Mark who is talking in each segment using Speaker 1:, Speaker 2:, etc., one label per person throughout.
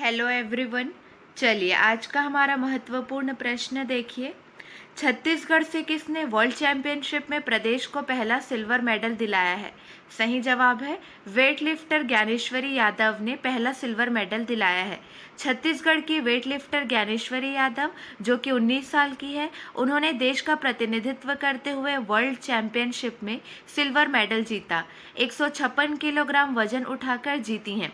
Speaker 1: Hello everyone. चलिए आज का हमारा महत्वपूर्ण प्रश्न देखिए। छत्तीसगढ़ से किसने वर्ल्ड चैंपियनशिप में प्रदेश को पहला सिल्वर मेडल दिलाया है? सही जवाब है वेट लिफ्टर ज्ञानेश्वरी यादव ने पहला सिल्वर मेडल दिलाया है। छत्तीसगढ़ की वेट लिफ्टर ज्ञानेश्वरी यादव, जो कि 19 साल की है, उन्होंने देश का प्रतिनिधित्व करते हुए वर्ल्ड चैंपियनशिप में सिल्वर मेडल जीता। 156 किलोग्राम वजन उठाकर जीती हैं।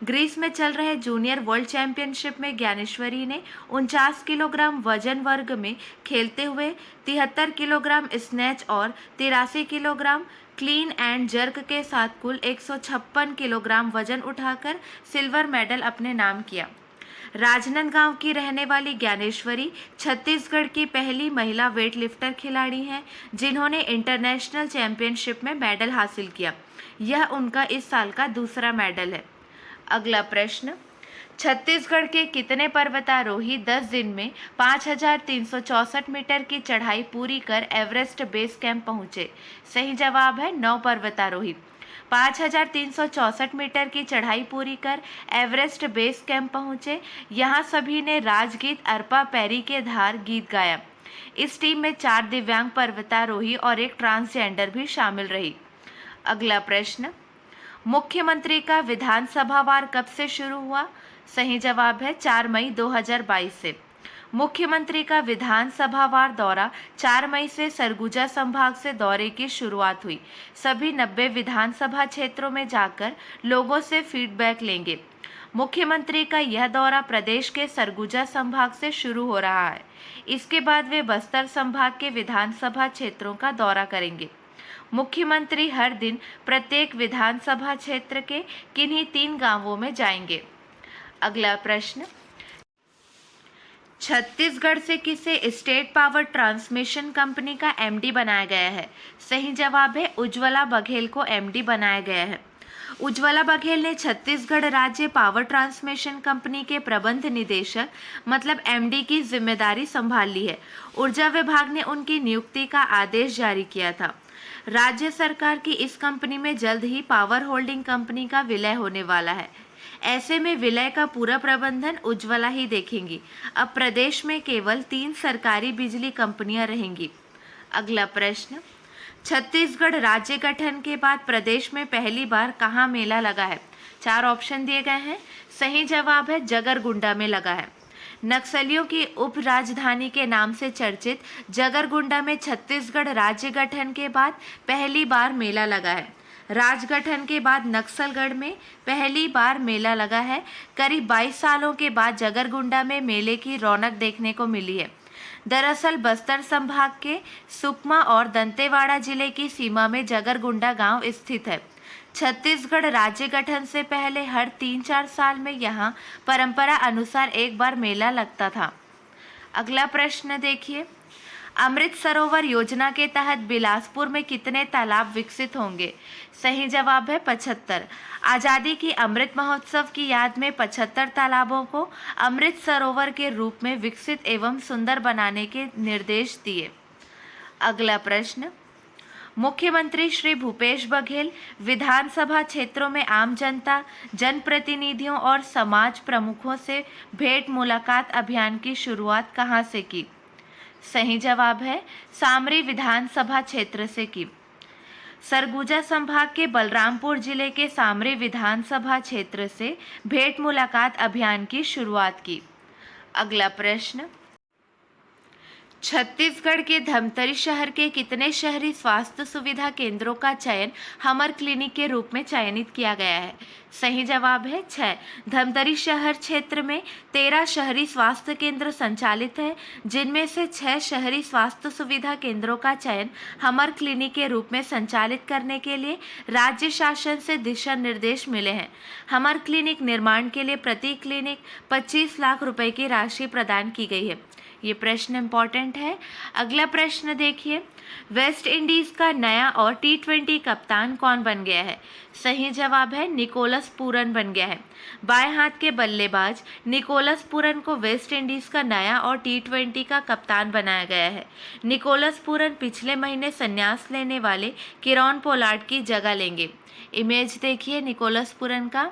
Speaker 1: ग्रीस में चल रहे जूनियर वर्ल्ड चैंपियनशिप में ज्ञानेश्वरी ने 49 किलोग्राम वजन वर्ग में खेलते हुए 73 किलोग्राम स्नैच और 83 किलोग्राम क्लीन एंड जर्क के साथ कुल 156 किलोग्राम वजन उठाकर सिल्वर मेडल अपने नाम किया। राजनांदगांव की रहने वाली ज्ञानेश्वरी छत्तीसगढ़ की पहली महिला वेट लिफ्टर खिलाड़ी हैं जिन्होंने इंटरनेशनल चैंपियनशिप में मेडल हासिल किया। यह उनका इस साल का दूसरा मेडल है। अगला प्रश्न, छत्तीसगढ़ के कितने पर्वतारोही 10 दिन में 5,364 मीटर की चढ़ाई पूरी कर एवरेस्ट बेस कैंप पहुंचे? सही जवाब है 9 पर्वतारोही 5,364 मीटर की चढ़ाई पूरी कर एवरेस्ट बेस कैंप पहुंचे। यहाँ सभी ने राजगीत अर्पा पैरी के धार गीत गाया। इस टीम में 4 दिव्यांग पर्वतारोही और एक ट्रांसजेंडर भी शामिल रही। अगला प्रश्न, मुख्यमंत्री का विधानसभावार कब से शुरू हुआ? सही जवाब है 4 मई 2022 से। मुख्यमंत्री का विधानसभावार दौरा 4 मई से सरगुजा संभाग से दौरे की शुरुआत हुई। सभी 90 विधानसभा क्षेत्रों में जाकर लोगों से फीडबैक लेंगे। मुख्यमंत्री का यह दौरा प्रदेश के सरगुजा संभाग से शुरू हो रहा है। इसके बाद वे बस्तर संभाग के विधानसभा क्षेत्रों का दौरा करेंगे। मुख्यमंत्री हर दिन प्रत्येक विधानसभा क्षेत्र के किन्हीं 3 गांवों में जाएंगे। अगला प्रश्न, छत्तीसगढ़ से किसे स्टेट पावर ट्रांसमिशन कंपनी का एमडी बनाया गया है? सही जवाब है उज्ज्वला बघेल को एमडी बनाया गया है। उज्ज्वला बघेल ने छत्तीसगढ़ राज्य पावर ट्रांसमिशन कंपनी के प्रबंध निदेशक मतलब एमडी की जिम्मेदारी संभाल ली है। ऊर्जा विभाग ने उनकी नियुक्ति का आदेश जारी किया था। राज्य सरकार की इस कंपनी में जल्द ही पावर होल्डिंग कंपनी का विलय होने वाला है। ऐसे में विलय का पूरा प्रबंधन उज्ज्वला ही देखेंगी। अब प्रदेश में केवल 3 सरकारी बिजली कंपनियां रहेंगी। अगला प्रश्न, छत्तीसगढ़ राज्य गठन के बाद प्रदेश में पहली बार कहाँ मेला लगा है? 4 ऑप्शन दिए गए हैं। सही जवाब है जगरगुंडा में लगा है। नक्सलियों की उप राजधानी के नाम से चर्चित जगरगुंडा में छत्तीसगढ़ राज्य गठन के बाद पहली बार मेला लगा है। राज गठन के बाद नक्सलगढ़ में पहली बार मेला लगा है। करीब 22 सालों के बाद जगरगुंडा में मेले की रौनक देखने को मिली है। दरअसल बस्तर संभाग के सुकमा और दंतेवाड़ा जिले की सीमा में जगरगुंडा गांव स्थित है। छत्तीसगढ़ राज्य गठन से पहले हर 3-4 साल में यहाँ परंपरा अनुसार एक बार मेला लगता था। अगला प्रश्न देखिए, अमृत सरोवर योजना के तहत बिलासपुर में कितने तालाब विकसित होंगे? सही जवाब है 75। आज़ादी की अमृत महोत्सव की याद में 75 तालाबों को अमृत सरोवर के रूप में विकसित एवं सुंदर बनाने के निर्देश दिए। अगला प्रश्न, मुख्यमंत्री श्री भूपेश बघेल विधानसभा क्षेत्रों में आम जनता, जनप्रतिनिधियों और समाज प्रमुखों से भेंट मुलाकात अभियान की शुरुआत कहां से की? सही जवाब है सामरी विधानसभा क्षेत्र से की। सरगुजा संभाग के बलरामपुर जिले के सामरी विधानसभा क्षेत्र से भेंट मुलाकात अभियान की शुरुआत की। अगला प्रश्न, छत्तीसगढ़ के धमतरी शहर के कितने शहरी स्वास्थ्य सुविधा केंद्रों का चयन हमर क्लिनिक के रूप में चयनित किया गया है? सही जवाब है 6। धमतरी शहर क्षेत्र में 13 शहरी स्वास्थ्य केंद्र संचालित है, जिनमें से 6 शहरी स्वास्थ्य सुविधा केंद्रों का चयन हमर क्लिनिक के रूप में संचालित करने के लिए राज्य शासन से दिशा निर्देश मिले हैं। हमर क्लिनिक निर्माण के लिए प्रति क्लिनिक 25 लाख रुपए की राशि प्रदान की गई है। ये प्रश्न इम्पॉर्टेंट है। अगला प्रश्न देखिए, वेस्ट इंडीज का नया और T20 कप्तान कौन बन गया है? सही जवाब है निकोलस पूरन बन गया है। बाएं हाथ के बल्लेबाज निकोलस पूरन को वेस्ट इंडीज का नया और T20 का कप्तान बनाया गया है। निकोलस पूरन पिछले महीने संन्यास लेने वाले किरॉन पोलार्ड की जगह लेंगे। इमेज देखिए निकोलस पूरन का।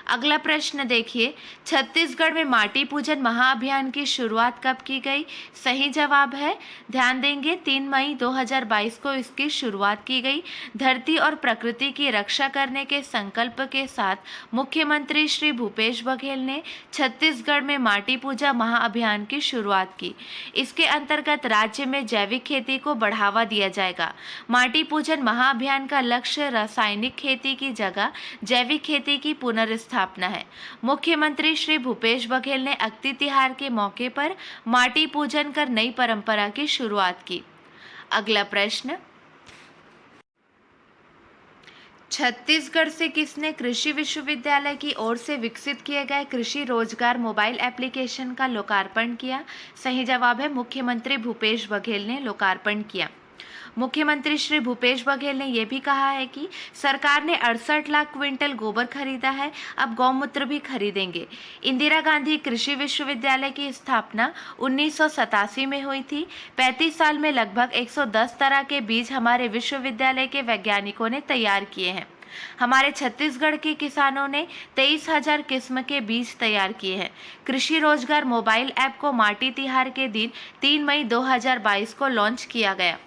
Speaker 1: अगला प्रश्न देखिए, छत्तीसगढ़ में माटी पूजन महाअभियान की शुरुआत कब की गई? सही जवाब है, ध्यान देंगे, 3 मई 2022 को इसकी शुरुआत की गई। धरती और प्रकृति की रक्षा करने के संकल्प के साथ मुख्यमंत्री श्री भूपेश बघेल ने छत्तीसगढ़ में माटी पूजा महाअभियान की शुरुआत की। इसके अंतर्गत राज्य में जैविक खेती को बढ़ावा दिया जाएगा। माटी पूजन महाअभियान का लक्ष्य रासायनिक खेती की जगह जैविक खेती की पुनर्स्थापना है। मुख्यमंत्री श्री भूपेश बघेल ने अक्ति तिहार के मौके पर माटी पूजन कर नई परंपरा की शुरुआत की। अगला प्रश्न, छत्तीसगढ़ से किसने कृषि विश्वविद्यालय की ओर से विकसित किए गए कृषि रोजगार मोबाइल एप्लीकेशन का लोकार्पण किया? सही जवाब है, मुख्यमंत्री भूपेश बघेल ने लोकार्पण किया। मुख्यमंत्री श्री भूपेश बघेल ने यह भी कहा है कि सरकार ने 68 लाख क्विंटल गोबर खरीदा है, अब गौमूत्र भी खरीदेंगे। इंदिरा गांधी कृषि विश्वविद्यालय की स्थापना 1987 में हुई थी। 35 साल में लगभग 110 तरह के बीज हमारे विश्वविद्यालय के वैज्ञानिकों ने तैयार किए हैं। हमारे छत्तीसगढ़ के किसानों ने 23,000 किस्म के बीज तैयार किए हैं। कृषि रोजगार मोबाइल ऐप को माटी तिहार के दिन 3 मई 2022 को लॉन्च किया गया।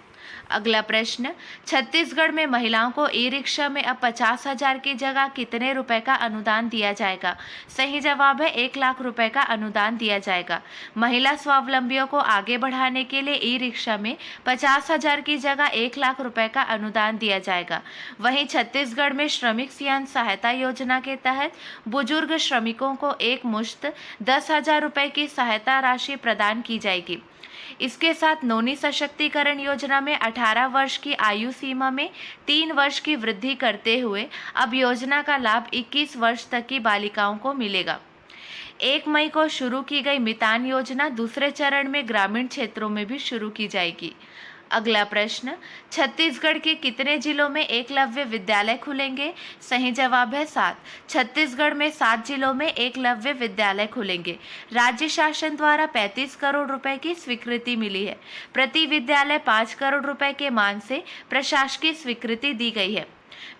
Speaker 1: अगला प्रश्न, छत्तीसगढ़ में महिलाओं को ई रिक्शा में अब 50,000 की जगह कितने रुपए का अनुदान दिया जाएगा? सही जवाब है, 1 लाख रुपए का अनुदान दिया जाएगा। महिला स्वावलंबियों को आगे बढ़ाने के लिए ई रिक्शा में 50,000 की जगह 1 लाख रुपए का अनुदान दिया जाएगा। वहीं छत्तीसगढ़ में श्रमिक सियान सहायता योजना के तहत बुजुर्ग श्रमिकों को एक मुश्त 10,000 रुपए की सहायता राशि प्रदान की जाएगी। इसके साथ नौनी सशक्तिकरण योजना में 18 वर्ष की आयु सीमा में 3 वर्ष की वृद्धि करते हुए अब योजना का लाभ 21 वर्ष तक की बालिकाओं को मिलेगा। 1 मई को शुरू की गई मितान योजना दूसरे चरण में ग्रामीण क्षेत्रों में भी शुरू की जाएगी। अगला प्रश्न, छत्तीसगढ़ के कितने जिलों में एकलव्य विद्यालय खुलेंगे? सही जवाब है 7। छत्तीसगढ़ में 7 जिलों में एकलव्य विद्यालय खुलेंगे। राज्य शासन द्वारा 35 करोड़ रुपए की स्वीकृति मिली है। प्रति विद्यालय 5 करोड़ रुपए के मान से प्रशासकीय स्वीकृति दी गई है।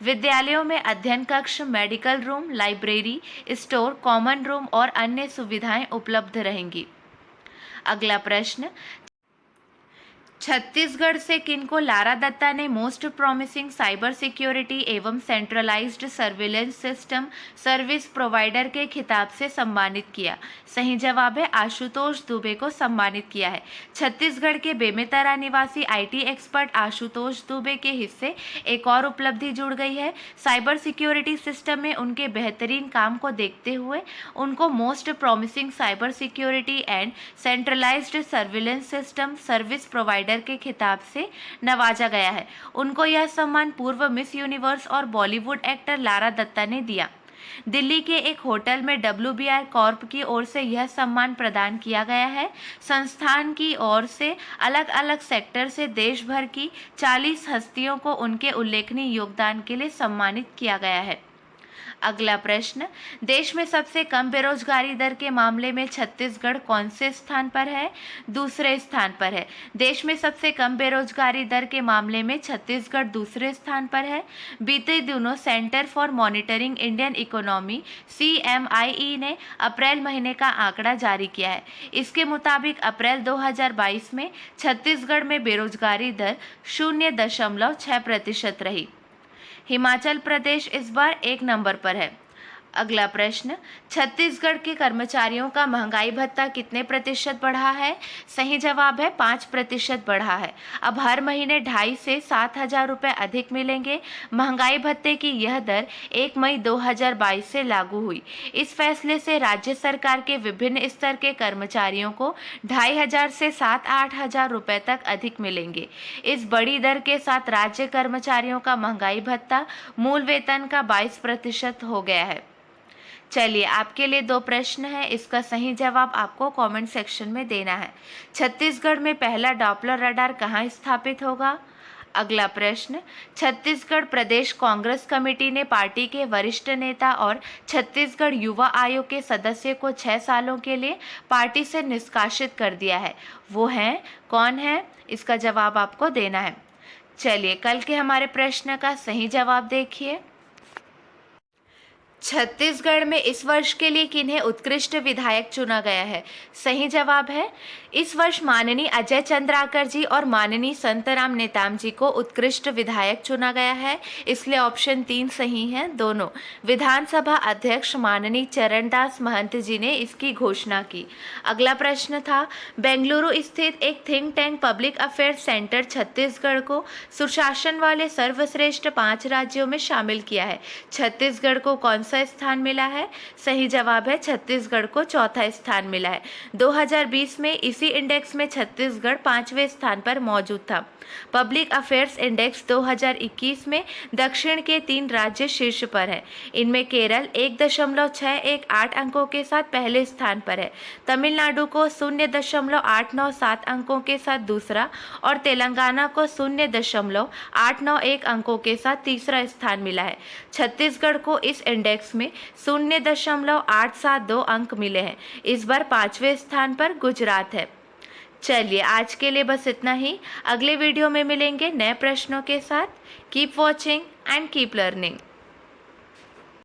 Speaker 1: विद्यालयों में अध्ययन कक्ष, medical room, library, store, common room और अन्य सुविधाएं उपलब्ध रहेंगी। अगला प्रश्न, छत्तीसगढ़ से किनको लारा दत्ता ने मोस्ट प्रॉमिसिंग साइबर सिक्योरिटी एवं centralised surveillance system service provider के खिताब से सम्मानित किया? सही जवाब है, आशुतोष दुबे को सम्मानित किया है। छत्तीसगढ़ के बेमेतरा निवासी आईटी एक्सपर्ट आशुतोष दुबे के हिस्से एक और उपलब्धि जुड़ गई है। साइबर सिक्योरिटी सिस्टम में उनके बेहतरीन काम को देखते हुए उनको most promising cyber security and centralised surveillance system service provider के खिताब से नवाजा गया है। उनको यह सम्मान पूर्व मिस यूनिवर्स और बॉलीवुड एक्टर लारा दत्ता ने दिया। दिल्ली के एक होटल में WBR कॉर्प की ओर से यह सम्मान प्रदान किया गया है। संस्थान की ओर से अलग अलग सेक्टर से देश भर की 40 हस्तियों को उनके उल्लेखनीय योगदान के लिए सम्मानित किया गया है। अगला प्रश्न, देश में सबसे कम बेरोजगारी दर के मामले में छत्तीसगढ़ कौन से स्थान पर है? दूसरे स्थान पर है। देश में सबसे कम बेरोजगारी दर के मामले में छत्तीसगढ़ दूसरे स्थान पर है। बीते दिनों centre for monitoring Indian economy CMIE ने अप्रैल महीने का आंकड़ा जारी किया है। इसके मुताबिक अप्रैल 2022 में छत्तीसगढ़ में बेरोजगारी दर 0.6% रही। हिमाचल प्रदेश इस बार 1 नंबर पर है। अगला प्रश्न, छत्तीसगढ़ के कर्मचारियों का महंगाई भत्ता कितने प्रतिशत बढ़ा है? सही जवाब है 5% बढ़ा है। अब हर महीने 2.5 से 7,000 रुपये अधिक मिलेंगे। महंगाई भत्ते की यह दर 1 मई 2022 से लागू हुई। इस फैसले से राज्य सरकार के विभिन्न स्तर के कर्मचारियों को 2,500 से 7-8,000 रुपये तक अधिक मिलेंगे। इस बड़ी दर के साथ राज्य कर्मचारियों का महंगाई भत्ता मूल वेतन का 22% हो गया है। चलिए, आपके लिए 2 प्रश्न हैं, इसका सही जवाब आपको कमेंट सेक्शन में देना है। छत्तीसगढ़ में पहला डॉपलर रडार कहाँ स्थापित होगा? अगला प्रश्न, छत्तीसगढ़ प्रदेश कांग्रेस कमेटी ने पार्टी के वरिष्ठ नेता और छत्तीसगढ़ युवा आयोग के सदस्य को 6 सालों के लिए पार्टी से निष्कासित कर दिया है। वो हैं, कौन है? इसका जवाब आपको देना है। चलिए, कल के हमारे प्रश्न का सही जवाब देखिए। छत्तीसगढ़ में इस वर्ष के लिए किन्हें उत्कृष्ट विधायक चुना गया है? सही जवाब है इस वर्ष माननीय अजय चंद्राकर जी और माननीय संतराम नेताम जी को उत्कृष्ट विधायक चुना गया है, इसलिए ऑप्शन 3 सही है दोनों। विधानसभा अध्यक्ष माननीय चरणदास महंत जी ने इसकी घोषणा की। अगला प्रश्न था, बेंगलुरु स्थित एक think tank public affairs centre Chhattisgarh को सुशासन वाले सर्वश्रेष्ठ 5 राज्यों में शामिल किया है। छत्तीसगढ़ को कौन सा स्थान मिला है? सही जवाब है छत्तीसगढ़ को चौथा स्थान मिला है। 2020 में इसी इंडेक्स में छत्तीसगढ़ 5वें स्थान पर मौजूद था। पब्लिक अफेयर्स इंडेक्स 2021 में दक्षिण के 3 राज्य शीर्ष पर हैं। इनमें केरल 1.618 अंकों के साथ पहले स्थान पर है, तमिलनाडु को 0.897 अंकों के साथ दूसरा और तेलंगाना को 0.891 अंकों के साथ तीसरा स्थान मिला है। छत्तीसगढ़ को इस इंडेक्स में 0.872 अंक मिले हैं। इस बार 5वें स्थान पर गुजरात है। चलिए आज के लिए बस इतना ही। अगले वीडियो में मिलेंगे नए प्रश्नों के साथ। Keep watching and keep learning.